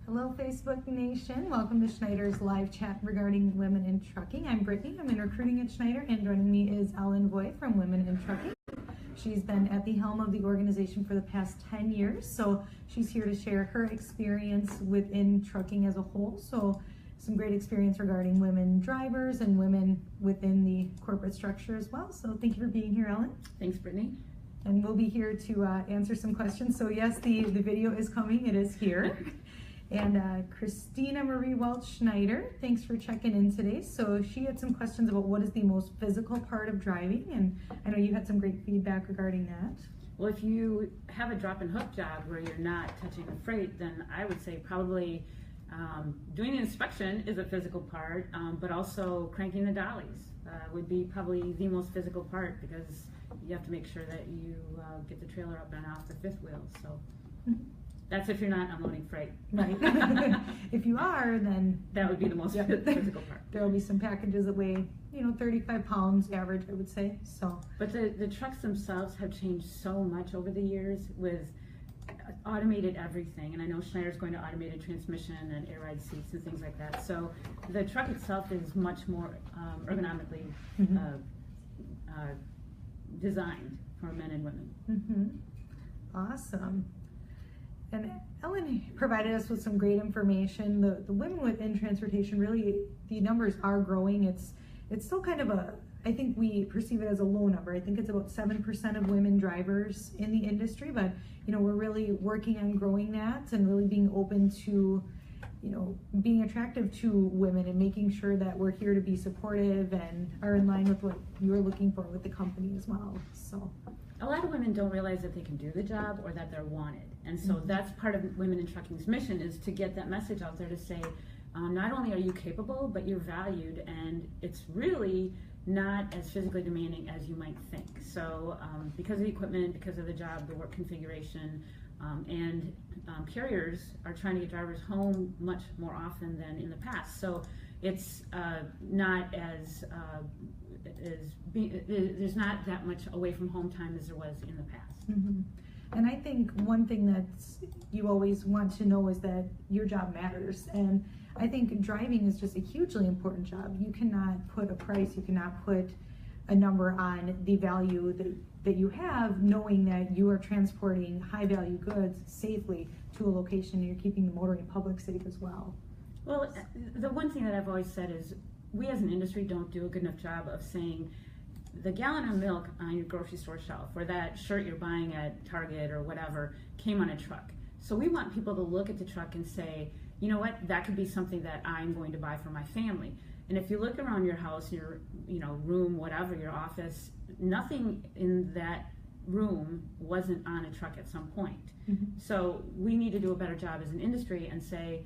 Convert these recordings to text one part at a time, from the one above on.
Hello Facebook Nation, welcome to Schneider's live chat regarding women in trucking. I'm Brittany, I'm in recruiting at Schneider, and joining me is Ellen Voigt from Women in Trucking. She's been at the helm of the organization for the past 10 years, so she's here to share her experience within trucking as a whole. So some great experience regarding women drivers and women within the corporate structure as well. So thank you for being here, Ellen. Thanks, Brittany. And we'll be here to answer some questions. So yes, the video is coming, it is here. And Christina Marie Welch Schneider, thanks for checking in today. So she had some questions about what is the most physical part of driving, and I know you had some great feedback regarding that. Well, if you have a drop and hook job where you're not touching the freight, then I would say probably doing the inspection is a physical part, but also cranking the dollies would be probably the most physical part, because you have to make sure that you get the trailer up and off the fifth wheel. So. That's if you're not unloading freight. Right. If you are, then that would be the most physical part. There will be some packages that weigh, 35 pounds average, I would say. So. But the trucks themselves have changed so much over the years with automated everything. And I know Schneider's going to automated transmission and air ride seats and things like that. So the truck itself is much more ergonomically designed for men and women. Awesome. And Ellen provided us with some great information. The women within transportation, really, the numbers are growing. It's still kind of I think we perceive it as a low number. I think it's about 7% of women drivers in the industry, but we're really working on growing that and really being open to, being attractive to women and making sure that we're here to be supportive and are in line with what you're looking for with the company as well. So. A lot of women don't realize that they can do the job or that they're wanted. And so that's part of Women in Trucking's mission, is to get that message out there to say, not only are you capable, but you're valued, and it's really not as physically demanding as you might think. So because of the equipment, because of the job, the work configuration, and carriers are trying to get drivers home much more often than in the past. So it's not as there's not that much away from home time as there was in the past. And I think one thing that you always want to know is that your job matters. And I think driving is just a hugely important job. You cannot put a price, you cannot put a number on the value that you have, knowing that you are transporting high value goods safely to a location and you're keeping the motoring public safe as well. Well, the one thing that I've always said is, we as an industry don't do a good enough job of saying the gallon of milk on your grocery store shelf, or that shirt you're buying at Target or whatever, came on a truck. So we want people to look at the truck and say, you know what, that could be something that I'm going to buy for my family. And if you look around your house, your room, whatever, your office, nothing in that room wasn't on a truck at some point. So we need to do a better job as an industry and say,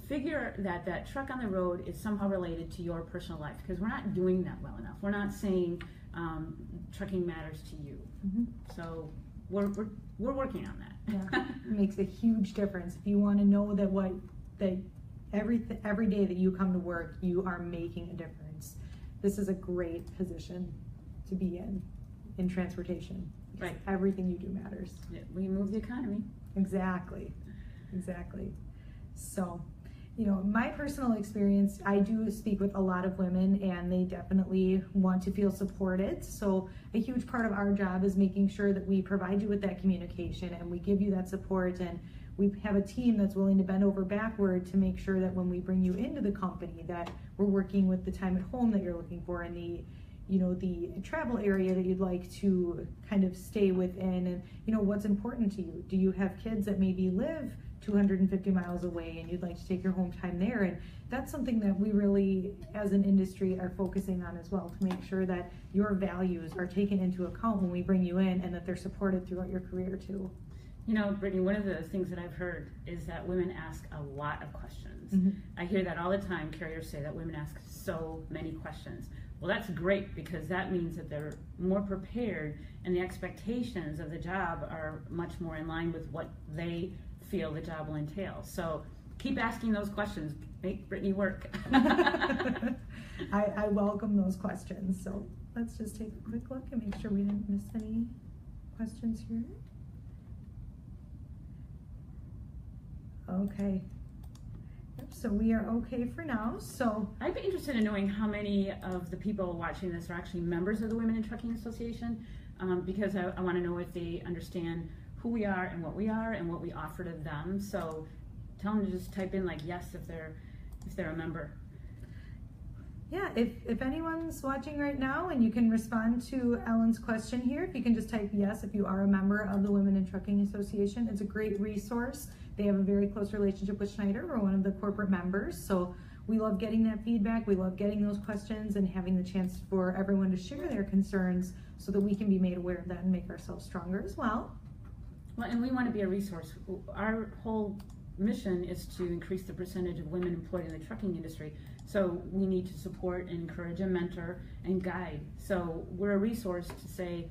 figure that truck on the road is somehow related to your personal life, because we're not doing that well enough. We're not saying trucking matters to you. So we're working on that. Yeah, it makes a huge difference. If you want to know that every day that you come to work, you are making a difference. This is a great position to be in transportation. Right. Everything you do matters. Yeah, we move the economy. Exactly. So, my personal experience, I do speak with a lot of women, and they definitely want to feel supported. So a huge part of our job is making sure that we provide you with that communication and we give you that support, and we have a team that's willing to bend over backward to make sure that when we bring you into the company, that we're working with the time at home that you're looking for, and the travel area that you'd like to kind of stay within, and what's important to you. Do you have kids that maybe live 250 miles away and you'd like to take your home time there? And that's something that we really, as an industry, are focusing on as well, to make sure that your values are taken into account when we bring you in, and that they're supported throughout your career too. Brittany, one of the things that I've heard is that women ask a lot of questions. I hear that all the time. Carriers say that women ask so many questions. Well, that's great, because that means that they're more prepared, and the expectations of the job are much more in line with what they feel the job will entail. So keep asking those questions. Make Brittany work. I welcome those questions. So let's just take a quick look and make sure we didn't miss any questions here. Okay. Yep, so we are okay for now. So I'd be interested in knowing how many of the people watching this are actually members of the Women in Trucking Association, because I want to know if they understand who we are and what we offer to them. So tell them to just type in like yes if they're a member. yeah, if anyone's watching right now, and you can respond to Ellen's question here, if you can just type yes if you are a member of the Women in Trucking Association. It's a great resource. They have a very close relationship with Schneider. We're one of the corporate members, so we love getting that feedback. We love getting those questions and having the chance for everyone to share their concerns so that we can be made aware of that and make ourselves stronger as well. Well, and we want to be a resource. Our whole mission is to increase the percentage of women employed in the trucking industry. So we need to support and encourage and mentor and guide. So we're a resource to say,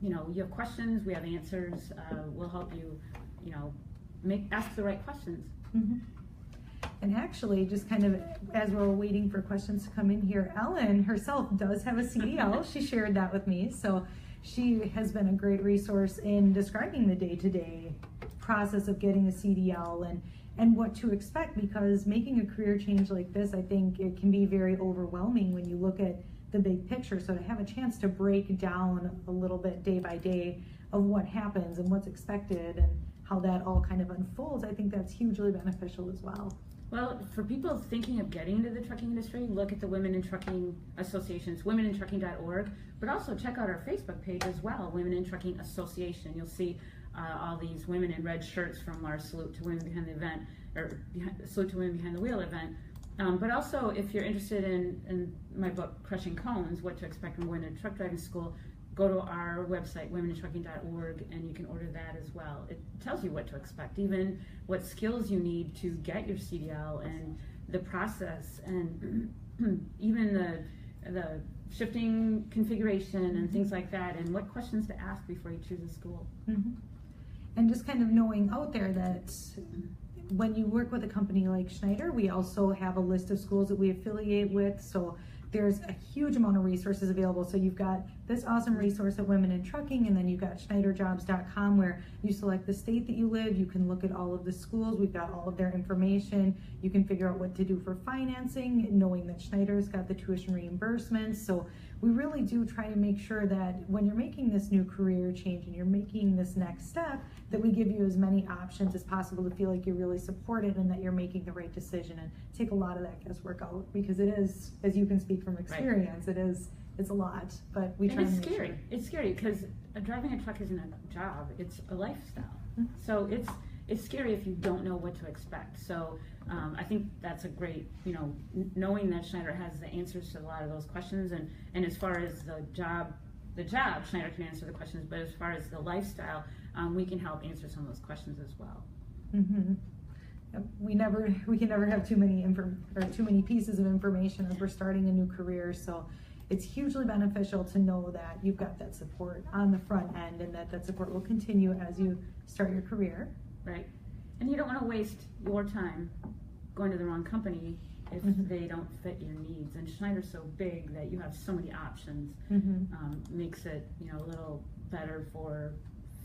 you have questions, we have answers, we'll help you, ask the right questions. Mm-hmm. And actually, just kind of as we're waiting for questions to come in here, Ellen herself does have a CDL. She shared that with me. So she has been a great resource in describing the day-to-day process of getting a CDL and what to expect, because making a career change like this, I think it can be very overwhelming when you look at the big picture. So to have a chance to break down a little bit day by day of what happens and what's expected and how that all kind of unfolds, I think that's hugely beneficial as well. Well, for people thinking of getting into the trucking industry, look at the Women in Trucking Associations, womenintrucking.org, but also check out our Facebook page as well, Women in Trucking Association. You'll see all these women in red shirts from our Salute to Women Behind the Event, or Salute to Women Behind the Wheel event. But also, if you're interested in my book, Crushing Cones, What to Expect from Going to Truck Driving School, go to our website, womenintrucking.org, and you can order that as well. It tells you what to expect, even what skills you need to get your CDL and the process, and even the shifting configuration and things like that, and what questions to ask before you choose a school. Mm-hmm. And just kind of knowing out there that when you work with a company like Schneider, we also have a list of schools that we affiliate with. So there's a huge amount of resources available. So you've got this awesome resource at Women in Trucking, and then you've got schneiderjobs.com, where you select the state that you live. You can look at all of the schools. We've got all of their information. You can figure out what to do for financing, knowing that Schneider's got the tuition reimbursements. So we really do try to make sure that when you're making this new career change and you're making this next step, that we give you as many options as possible to feel like you're really supported and that you're making the right decision, and take a lot of that guesswork out, because it is, as you can speak from experience, right. It's a lot, but we try to make sure. It's scary because driving a truck isn't a job, it's a lifestyle. Mm-hmm. So it's scary if you don't know what to expect. So I think that's a great, knowing that Schneider has the answers to a lot of those questions, and as far as the job, Schneider can answer the questions, but as far as the lifestyle, we can help answer some of those questions as well. Mm-hmm. We can never have too many pieces of information as we're starting a new career. So it's hugely beneficial to know that you've got that support on the front end, and that support will continue as you start your career. Right. And you don't want to waste your time going to the wrong company if mm-hmm. they don't fit your needs. And Schneider's so big that you have so many options, mm-hmm. Makes it a little better for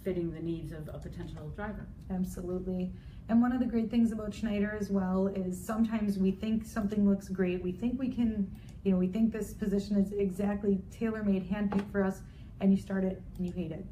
fitting the needs of a potential driver. Absolutely. And one of the great things about Schneider as well is sometimes we think something looks great. We think we can, we think this position is exactly tailor-made, handpicked for us, and you start it and you hate it.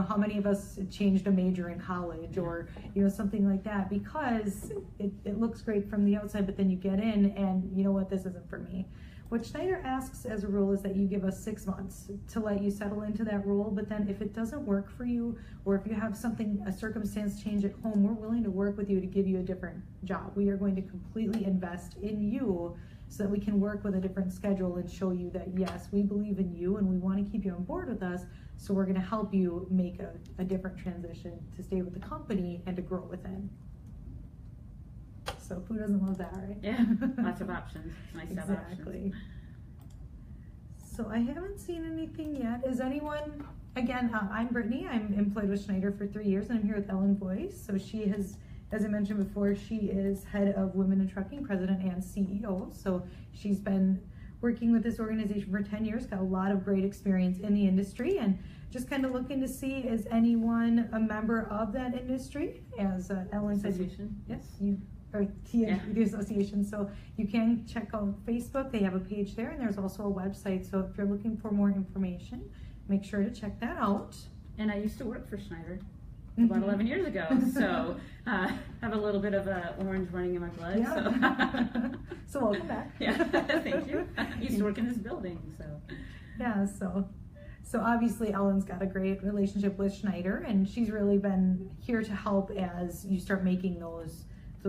How many of us changed a major in college or, something like that, because it looks great from the outside, but then you get in and you know what, this isn't for me. What Schneider asks as a rule is that you give us 6 months to let you settle into that role, but then if it doesn't work for you, or if you have a circumstance change at home, we're willing to work with you to give you a different job. We are going to completely invest in you so that we can work with a different schedule and show you that, yes, we believe in you and we want to keep you on board with us, so we're going to help you make a different transition to stay with the company and to grow within. So who doesn't love that, right? Yeah, lots of options. Nice to have options. Exactly. So I haven't seen anything yet. Is anyone, again, I'm Brittany. I'm employed with Schneider for 3 years, and I'm here with Ellen Boyce. So she has, as I mentioned before, she is head of Women in Trucking, president and CEO. So she's been working with this organization for 10 years, got a lot of great experience in the industry, and just kind of looking to see, is anyone a member of that industry? As Ellen said, yes, you or the association. So you can check out Facebook. They have a page there, and there's also a website. So if you're looking for more information, make sure to check that out. And I used to work for Schneider about 11 years ago, so have a little bit of orange running in my blood. Yeah. So, so welcome back. Yeah, thank you. I used to work in this building, so. Yeah, so obviously Ellen's got a great relationship with Schneider, and she's really been here to help as you start making those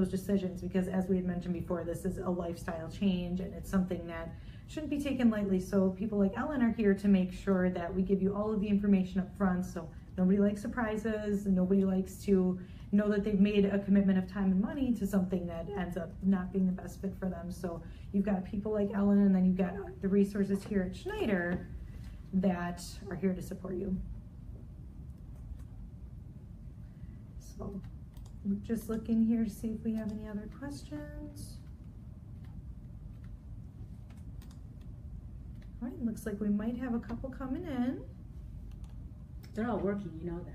decisions, because as we had mentioned before, this is a lifestyle change, and it's something that shouldn't be taken lightly. So people like Ellen are here to make sure that we give you all of the information up front. So nobody likes surprises, and nobody likes to know that they've made a commitment of time and money to something that ends up not being the best fit for them. So you've got people like Ellen, and then you've got the resources here at Schneider that are here to support you. So we're just looking here to see if we have any other questions. All right, looks like we might have a couple coming in. They're all working, you know that.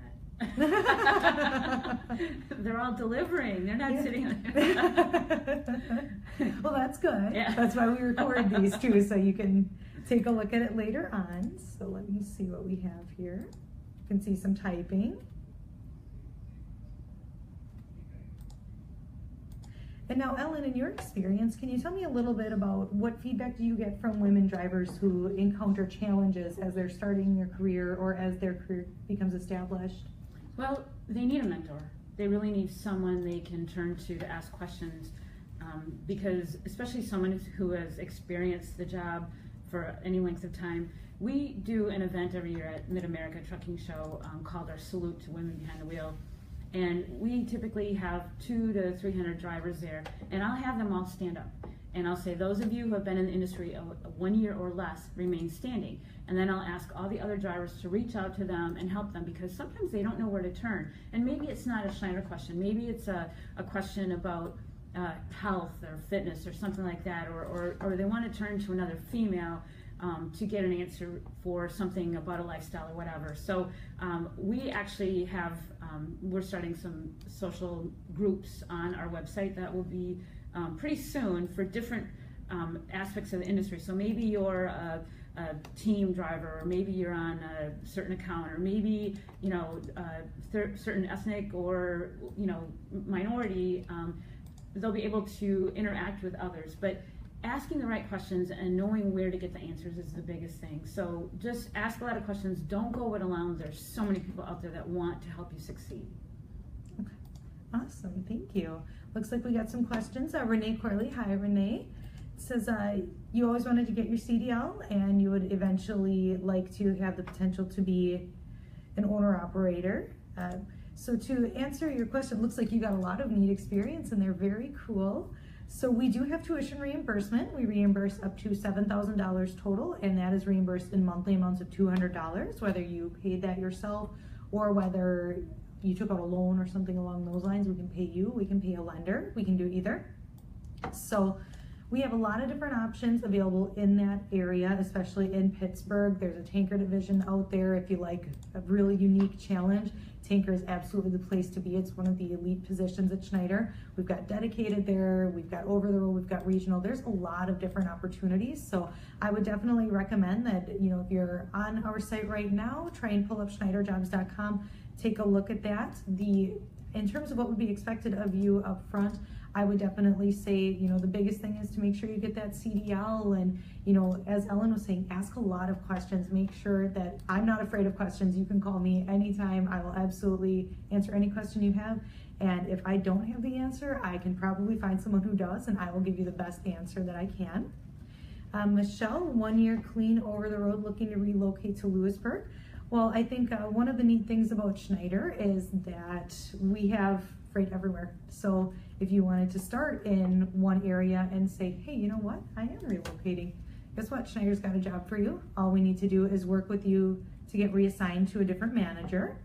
They're all delivering. They're not sitting there. Well, that's good. Yeah. That's why we record these too, so you can take a look at it later on. So let me see what we have here. You can see some typing. And now, Ellen, in your experience, can you tell me a little bit about what feedback do you get from women drivers who encounter challenges as they're starting their career or as their career becomes established? Well, they need a mentor. They really need someone they can turn to ask questions, because especially someone who has experienced the job for any length of time. We do an event every year at Mid-America Trucking Show called our Salute to Women Behind the Wheel. And we typically have 200 to 300 drivers there, and I'll have them all stand up. And I'll say, those of you who have been in the industry 1 year or less, remain standing. And then I'll ask all the other drivers to reach out to them and help them, because sometimes they don't know where to turn. And maybe it's not a Schneider question. Maybe it's a question about health or fitness or something like that, or they want to turn to another female to get an answer for something about a lifestyle or whatever. So we actually have, we're starting some social groups on our website that will be pretty soon for different aspects of the industry. So maybe you're a team driver, or maybe you're on a certain account, or maybe, you know, certain ethnic or, you know, minority, they'll be able to interact with others. But asking the right questions and knowing where to get the answers is the biggest thing. So just ask a lot of questions. Don't go it alone. There's so many people out there that want to help you succeed. Okay. Awesome. Thank you. Looks like we got some questions. Renee Corley. Hi, Renee. It says you always wanted to get your CDL, and you would eventually like to have the potential to be an owner-operator. So to answer your question, it looks like you got a lot of neat experience, and they're very cool. So we do have tuition reimbursement. We reimburse up to $7,000 total, and that is reimbursed in monthly amounts of $200, whether you paid that yourself or whether you took out a loan or something along those lines. We can pay you, we can pay a lender, we can do either. So we have a lot of different options available in that area, especially in Pittsburgh. There's a tanker division out there. If you like a really unique challenge, tanker is absolutely the place to be. It's one of the elite positions at Schneider. We've got dedicated there, we've got over the road, we've got regional. There's a lot of different opportunities. So I would definitely recommend that, you know, if you're on our site right now, try and pull up schneiderjobs.com, take a look at that. In terms of what would be expected of you up front, I would definitely say, you know, the biggest thing is to make sure you get that CDL, and, you know, as Ellen was saying, ask a lot of questions. Make sure that I'm not afraid of questions. You can call me anytime. I will absolutely answer any question you have. And if I don't have the answer, I can probably find someone who does, and I will give you the best answer that I can. Michelle, 1 year clean over the road, looking to relocate to Lewisburg. Well, I think one of the neat things about Schneider is that we have freight everywhere. So if you wanted to start in one area and say, hey, you know what, I am relocating, guess what, Schneider's got a job for you. All we need to do is work with you to get reassigned to a different manager.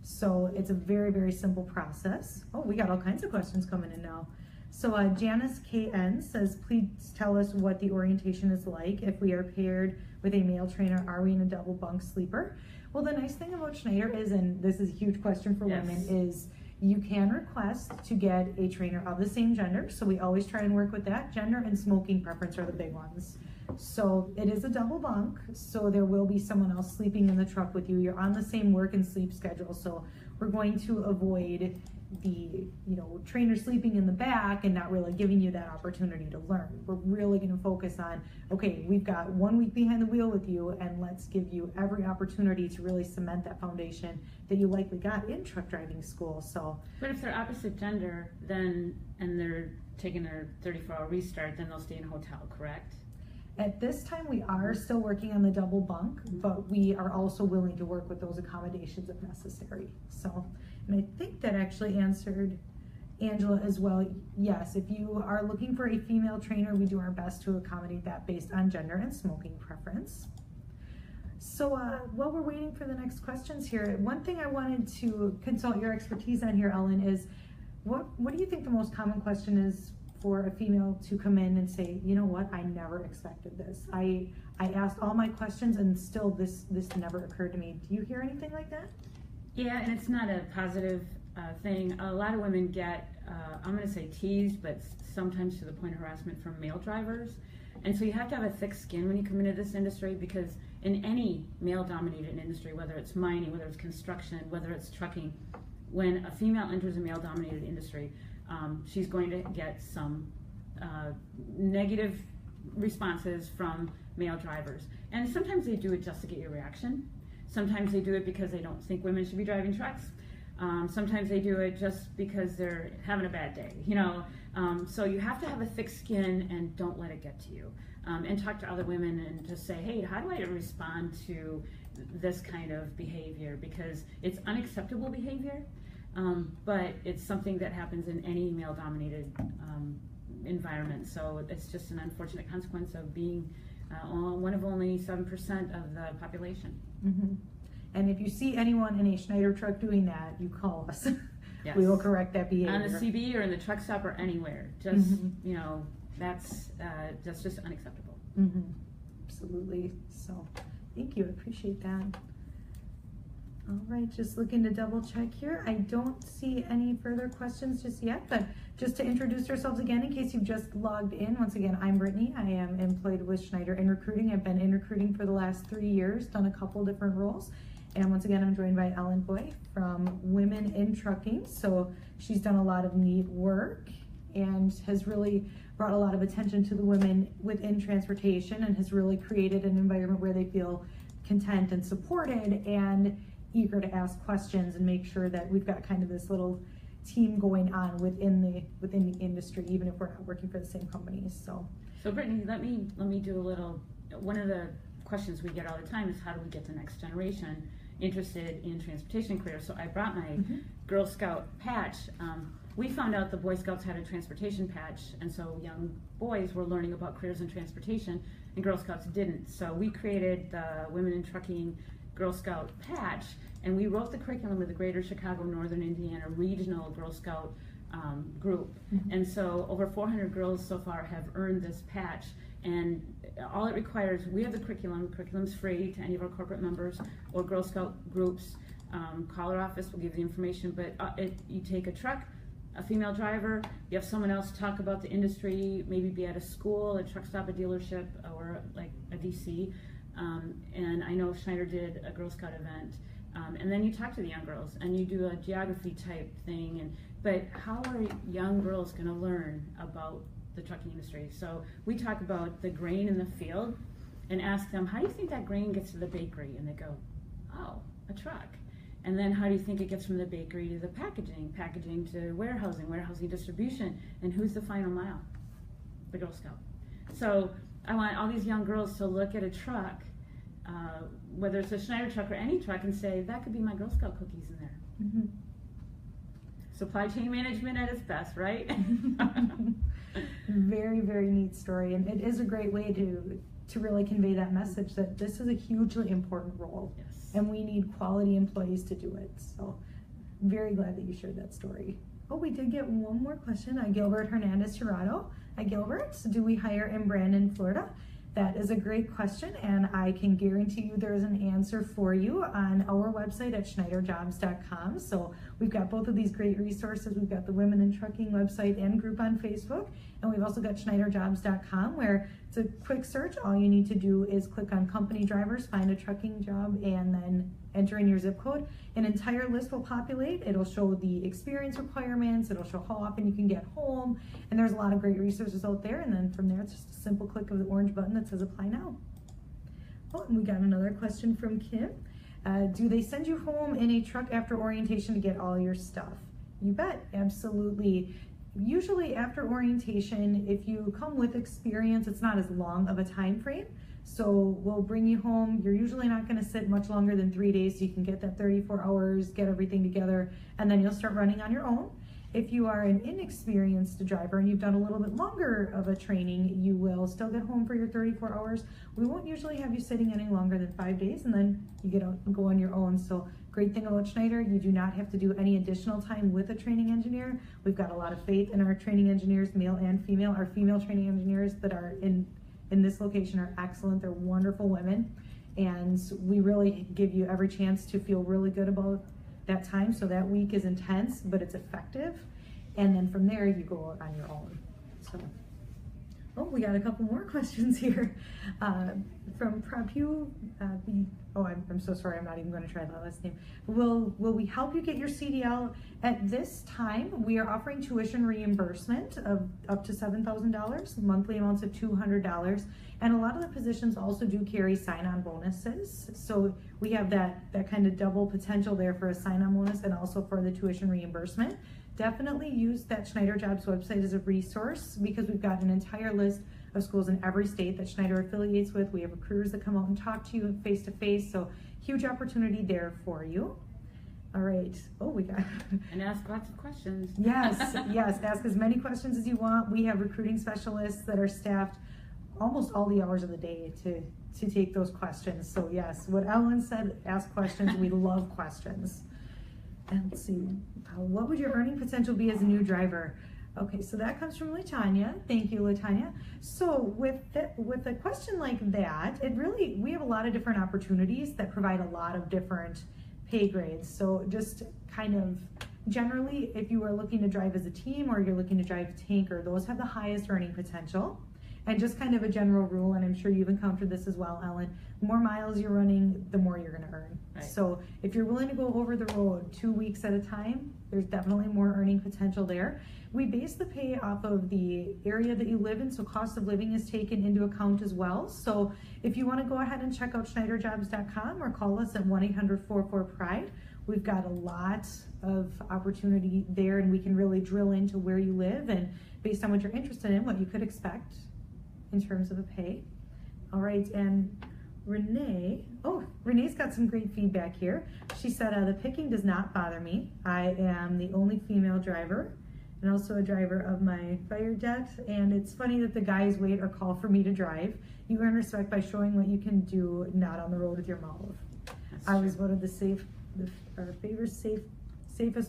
So it's a very, very simple process. Oh, we got all kinds of questions coming in now. So Janice KN says, please tell us what the orientation is like. If we are paired with a male trainer, are we in a double bunk sleeper? Well, the nice thing about Schneider is, and this is a huge question for women, is you can request to get a trainer of the same gender. So we always try and work with that. Gender and smoking preference are the big ones. So it is a double bunk, so there will be someone else sleeping in the truck with you. You're on the same work and sleep schedule, so we're going to avoid the trainer sleeping in the back and not really giving you that opportunity to learn. We're really going to focus on, okay, we've got 1 week behind the wheel with you, and let's give you every opportunity to really cement that foundation that you likely got in truck driving school. So, but if they're opposite gender, then and they're taking their 34-hour restart, then they'll stay in a hotel, correct? At this time, we are still working on the double bunk, but we are also willing to work with those accommodations if necessary. So, and I think that actually answered Angela as well. Yes, if you are looking for a female trainer, we do our best to accommodate that based on gender and smoking preference. So while we're waiting for the next questions here, one thing I wanted to consult your expertise on here, Ellen, is what do you think the most common question is for a female to come in and say, you know what, I never expected this. I asked all my questions and still this never occurred to me. Do you hear anything like that? Yeah, and it's not a positive thing. A lot of women get, I'm going to say teased, but sometimes to the point of harassment from male drivers. And so you have to have a thick skin when you come into this industry, because in any male-dominated industry, whether it's mining, whether it's construction, whether it's trucking, when a female enters a male-dominated industry, she's going to get some negative responses from male drivers. And sometimes they do it just to get your reaction. Sometimes they do it because they don't think women should be driving trucks. Sometimes they do it just because they're having a bad day, So you have to have a thick skin and don't let it get to you. And talk to other women and just say, hey, how do I respond to this kind of behavior? Because it's unacceptable behavior, but it's something that happens in any male-dominated environment. So it's just an unfortunate consequence of being one of only 7% of the population. Mm-hmm. And if you see anyone in a Schneider truck doing that, you call us. Yes. We will correct that behavior. On the CB or in the truck stop or anywhere. Just, that's just unacceptable. Mm-hmm. Absolutely. So thank you. I appreciate that. All right, just looking to double check here. I don't see any further questions just yet, but just to introduce ourselves again, in case you've just logged in, once again, I'm Brittany. I am employed with Schneider in recruiting. I've been in recruiting for the last 3 years, done a couple different roles. And once again, I'm joined by Ellen Boy from Women in Trucking. So she's done a lot of neat work and has really brought a lot of attention to the women within transportation and has really created an environment where they feel content and supported and eager to ask questions and make sure that we've got kind of this little team going on within the industry, even if we're not working for the same companies. So Brittany, let me do a little. One of the questions we get all the time is, how do we get the next generation interested in transportation careers? So I brought my Girl Scout patch. We found out the Boy Scouts had a transportation patch, and so young boys were learning about careers in transportation, and Girl Scouts didn't. So we created the Women in Trucking Girl Scout patch, and we wrote the curriculum of the Greater Chicago Northern Indiana Regional Girl Scout group. And so over 400 girls so far have earned this patch, and all it requires, we have the curriculum's free to any of our corporate members or Girl Scout groups. Call our office, we'll give you the information, but you take a truck, a female driver, you have someone else talk about the industry, maybe be at a school, a truck stop, a dealership, or like a DC. And I know Schneider did a Girl Scout event, and then you talk to the young girls and you do a geography type thing. But how are young girls going to learn about the trucking industry? So we talk about the grain in the field and ask them, how do you think that grain gets to the bakery? And they go, oh, a truck. And then how do you think it gets from the bakery to the packaging to warehousing distribution, and who's the final mile? The Girl Scout. So I want all these young girls to look at a truck, whether it's a Schneider truck or any truck, and say, that could be my Girl Scout cookies in there. Supply chain management at its best, right? Very, very neat story, and it is a great way to really convey that message that this is a hugely important role. Yes. And we need quality employees to do it. So very glad that you shared that story. Oh, we did get one more question. Gilbert Hernandez Tirado. Gilbert, do we hire in Brandon, Florida? That is a great question, and I can guarantee you there is an answer for you on our website at schneiderjobs.com. So we've got both of these great resources. We've got the Women in Trucking website and group on Facebook, and we've also got schneiderjobs.com, where it's a quick search. All you need to do is click on company drivers, find a trucking job, and then enter in your zip code. An entire list will populate. It'll show the experience requirements, it'll show how often you can get home, and there's a lot of great resources out there. And then from there, it's just a simple click of the orange button that says apply now. Oh, and we got another question from Kim. Do they send you home in a truck after orientation to get all your stuff? You bet, absolutely. Usually after orientation, if you come with experience, it's not as long of a time frame. So we'll bring you home. You're usually not going to sit much longer than 3 days, so you can get that 34 hours, get everything together, and then you'll start running on your own. If you are an inexperienced driver and you've done a little bit longer of a training, you will still get home for your 34 hours. We won't usually have you sitting any longer than 5 days, and then you get out and go on your own. So great thing about Schneider, you do not have to do any additional time with a training engineer. We've got a lot of faith in our training engineers, male and female. Our female training engineers that are in this location are excellent. They're wonderful women, and we really give you every chance to feel really good about that time. So that week is intense, but it's effective, and then from there you go out on your own. So, oh, we got a couple more questions here from Prabhu. I'm so sorry, I'm not even going to try that last name. Will we help you get your CDL? At this time, we are offering tuition reimbursement of up to $7,000, monthly amounts of $200, and a lot of the positions also do carry sign-on bonuses. So we have that kind of double potential there for a sign-on bonus and also for the tuition reimbursement. Definitely use that Schneider Jobs website as a resource, because we've got an entire list of schools in every state that Schneider affiliates with. We have recruiters that come out and talk to you face to face, so huge opportunity there for you. All right. Oh, we got and ask lots of questions. Yes, yes. Ask as many questions as you want. We have recruiting specialists that are staffed almost all the hours of the day to take those questions. So yes, what Ellen said, ask questions. We love questions. And let's see, what would your earning potential be as a new driver? Okay, so that comes from Latanya. Thank you, Latanya. So with a question like that, we have a lot of different opportunities that provide a lot of different pay grades. So just kind of generally, if you are looking to drive as a team or you're looking to drive tanker, those have the highest earning potential. And just kind of a general rule, and I'm sure you've encountered this as well, Ellen, the more miles you're running, the more you're gonna earn. Right. So if you're willing to go over the road 2 weeks at a time, there's definitely more earning potential there. We base the pay off of the area that you live in, so cost of living is taken into account as well. So if you wanna go ahead and check out schneiderjobs.com or call us at 1-800-44-PRIDE, we've got a lot of opportunity there, and we can really drill into where you live and based on what you're interested in, what you could expect in terms of a pay. All right, and Renee's got some great feedback here. She said, the picking does not bother me. I am the only female driver and also a driver of my fire jet, and it's funny that the guys wait or call for me to drive. You earn respect by showing what you can do, not on the road with your mouth. I was voted the safest,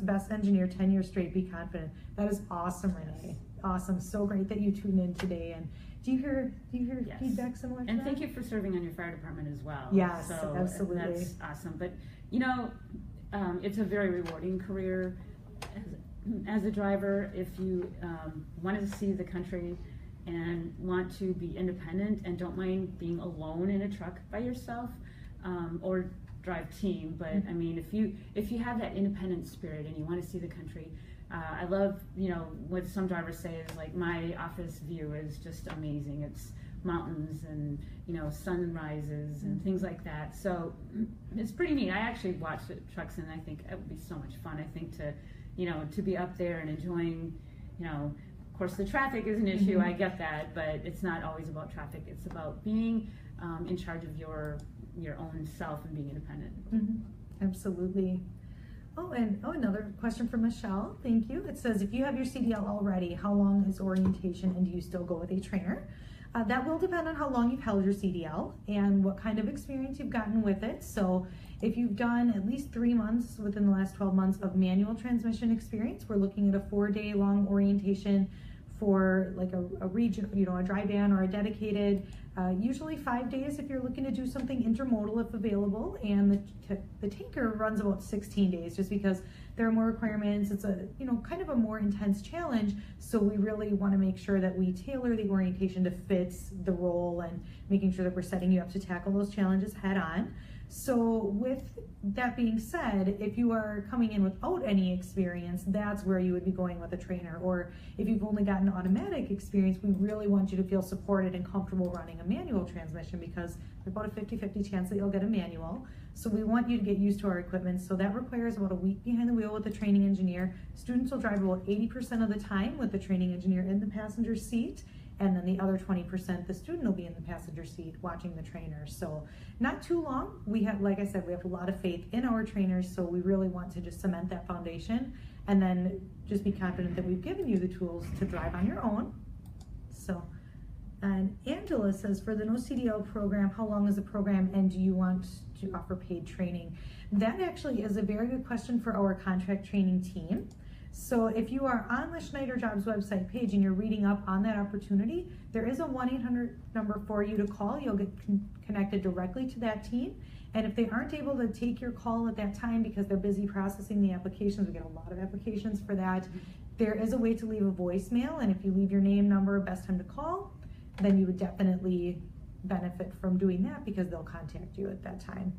best engineer 10 years straight. Be confident. That is awesome, Renee. Awesome. So great that you tuned in today. And do you hear yes. feedback similar to and that? thank you for serving on your fire department as well. Yes, so absolutely. That's awesome. But you know, it's a very rewarding career as a driver. If you wanted to see the country and want to be independent and don't mind being alone in a truck by yourself, or drive team, but I mean, if you have that independent spirit and you want to see the country, I love, what some drivers say is like, my office view is just amazing. It's mountains and, sunrises and things like that. So it's pretty neat. I actually watch the trucks and I think it would be so much fun. I think to be up there and enjoying, of course the traffic is an issue. I get that, but it's not always about traffic. It's about being in charge of your own self and being independent. Absolutely. Another question from Michelle. Thank you. It says, if you have your CDL already, how long is orientation and do you still go with a trainer? That will depend on how long you've held your CDL and what kind of experience you've gotten with it. So if you've done at least 3 months within the last 12 months of manual transmission experience, we're looking at a 4-day long orientation for like a region, a dry van or a dedicated, usually 5 days if you're looking to do something intermodal if available, and the tanker runs about 16 days just because there are more requirements. It's a kind of a more intense challenge, so we really want to make sure that we tailor the orientation to fit the role and making sure that we're setting you up to tackle those challenges head on. So with that being said, if you are coming in without any experience, that's where you would be going with a trainer. Or if you've only gotten automatic experience, we really want you to feel supported and comfortable running a manual transmission, because there's about a 50-50 chance that you'll get a manual. So we want you to get used to our equipment. So that requires about a week behind the wheel with the training engineer. Students will drive about 80% of the time with the training engineer in the passenger seat. And then the other 20%, the student will be in the passenger seat watching the trainer. So not too long. We have, like I said, we have a lot of faith in our trainers, so we really want to just cement that foundation and then just be confident that we've given you the tools to drive on your own. So, and Angela says, for the No CDL program, how long is the program and do you want to offer paid training? That actually is a very good question for our contract training team. So if you are on the Schneider Jobs website page and you're reading up on that opportunity, there is a 1-800 number for you to call. You'll get connected directly to that team. And if they aren't able to take your call at that time because they're busy processing the applications, we get a lot of applications for that, there is a way to leave a voicemail. And if you leave your name, number, best time to call, then you would definitely benefit from doing that because they'll contact you at that time.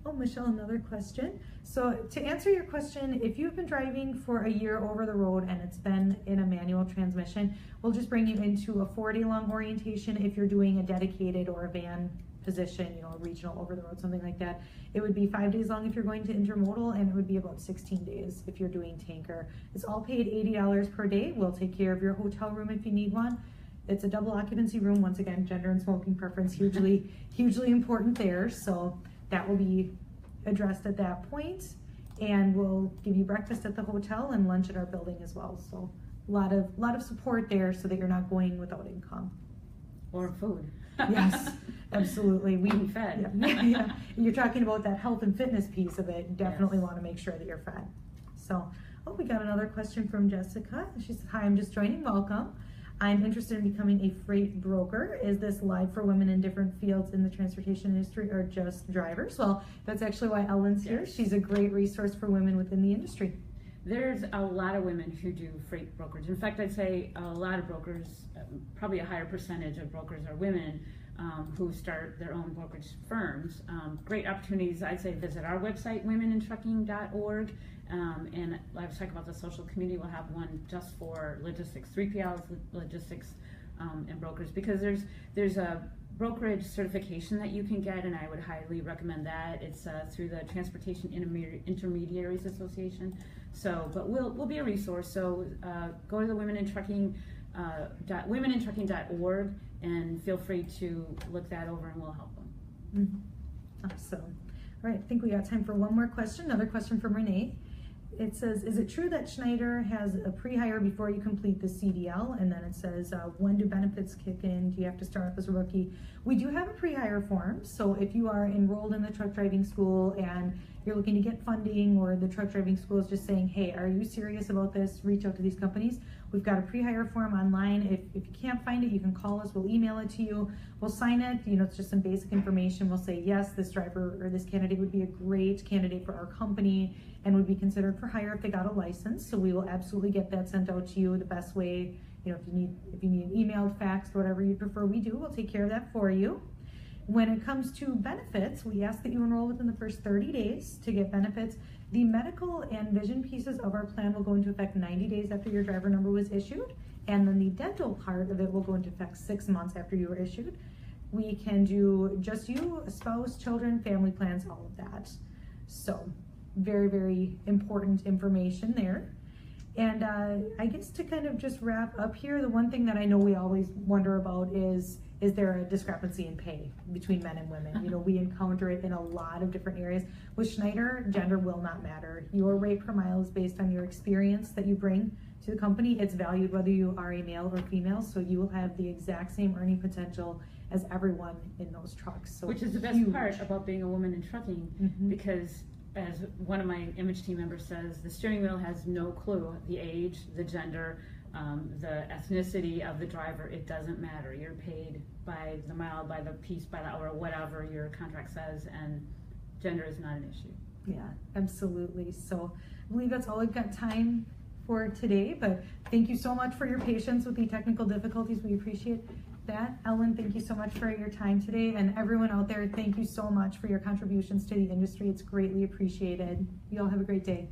Oh, Michelle, another question. So to answer your question, if you've been driving for a year over the road and it's been in a manual transmission, we'll just bring you into a 4-day long orientation. If you're doing a dedicated or a van position, a regional over the road, something like that, it would be 5 days long if you're going to intermodal, and it would be about 16 days if you're doing tanker. It's all paid $80 per day. We'll take care of your hotel room if you need one. It's a double occupancy room. Once again, gender and smoking preference, hugely important there. So that will be addressed at that point, and we'll give you breakfast at the hotel and lunch at our building as well. So a lot of support there so that you're not going without income. Or food. Yes, absolutely. Being fed. Yeah. You're talking about that health and fitness piece of it. Definitely want to make sure that you're fed. So, we got another question from Jessica. She says, hi, I'm just joining, welcome. I'm interested in becoming a freight broker. Is this live for women in different fields in the transportation industry or just drivers? Well, that's actually why Ellen's here. Yes. She's a great resource for women within the industry. There's a lot of women who do freight brokerage. In fact, I'd say a lot of brokers, probably a higher percentage of brokers are women who start their own brokerage firms. Great opportunities. I'd say visit our website, womenintrucking.org. And I was talking about the social community. We'll have one just for logistics, 3PLs, logistics, and brokers, because there's a brokerage certification that you can get, and I would highly recommend that. It's through the Transportation Intermediaries Association. So, but we'll be a resource. So go to the womenintrucking.org and feel free to look that over, and we'll help them. Mm-hmm. Awesome. All right, I think we got time for one more question. Another question from Renee. It says, is it true that Schneider has a pre-hire before you complete the CDL? And then it says, when do benefits kick in? Do you have to start off as a rookie? We do have a pre-hire form. So if you are enrolled in the truck driving school and you're looking to get funding, or the truck driving school is just saying, hey, are you serious about this? Reach out to these companies. We've got a pre-hire form online. If you can't find it, you can call us. We'll email it to you. We'll sign it. It's just some basic information. We'll say, yes, this driver or this candidate would be a great candidate for our company and would be considered for hire if they got a license. So we will absolutely get that sent out to you the best way. If you need it emailed, faxed, whatever you prefer, we do. We'll take care of that for you. When it comes to benefits, we ask that you enroll within the first 30 days to get benefits. The medical and vision pieces of our plan will go into effect 90 days after your driver number was issued, and then the dental part of it will go into effect 6 months after you were issued. We can do just you, a spouse, children, family plans, all of that. So very, very important information there. And I guess to kind of just wrap up here, the one thing that I know we always wonder about is there a discrepancy in pay between men and women? We encounter it in a lot of different areas. With Schneider, gender will not matter. Your rate per mile is based on your experience that you bring to the company. It's valued whether you are a male or female, so you will have the exact same earning potential as everyone in those trucks. So which is the best huge. part about being a woman in trucking, because as one of my image team members says, the steering wheel has no clue the age, the gender, the ethnicity of the driver. It doesn't matter. You're paid by the mile, by the piece, by the hour, whatever your contract says, and gender is not an issue. Yeah, absolutely. So I believe that's all I've got time for today, but thank you so much for your patience with the technical difficulties. We appreciate that. Ellen, thank you so much for your time today, and everyone out there, thank you so much for your contributions to the industry. It's greatly appreciated. You all have a great day.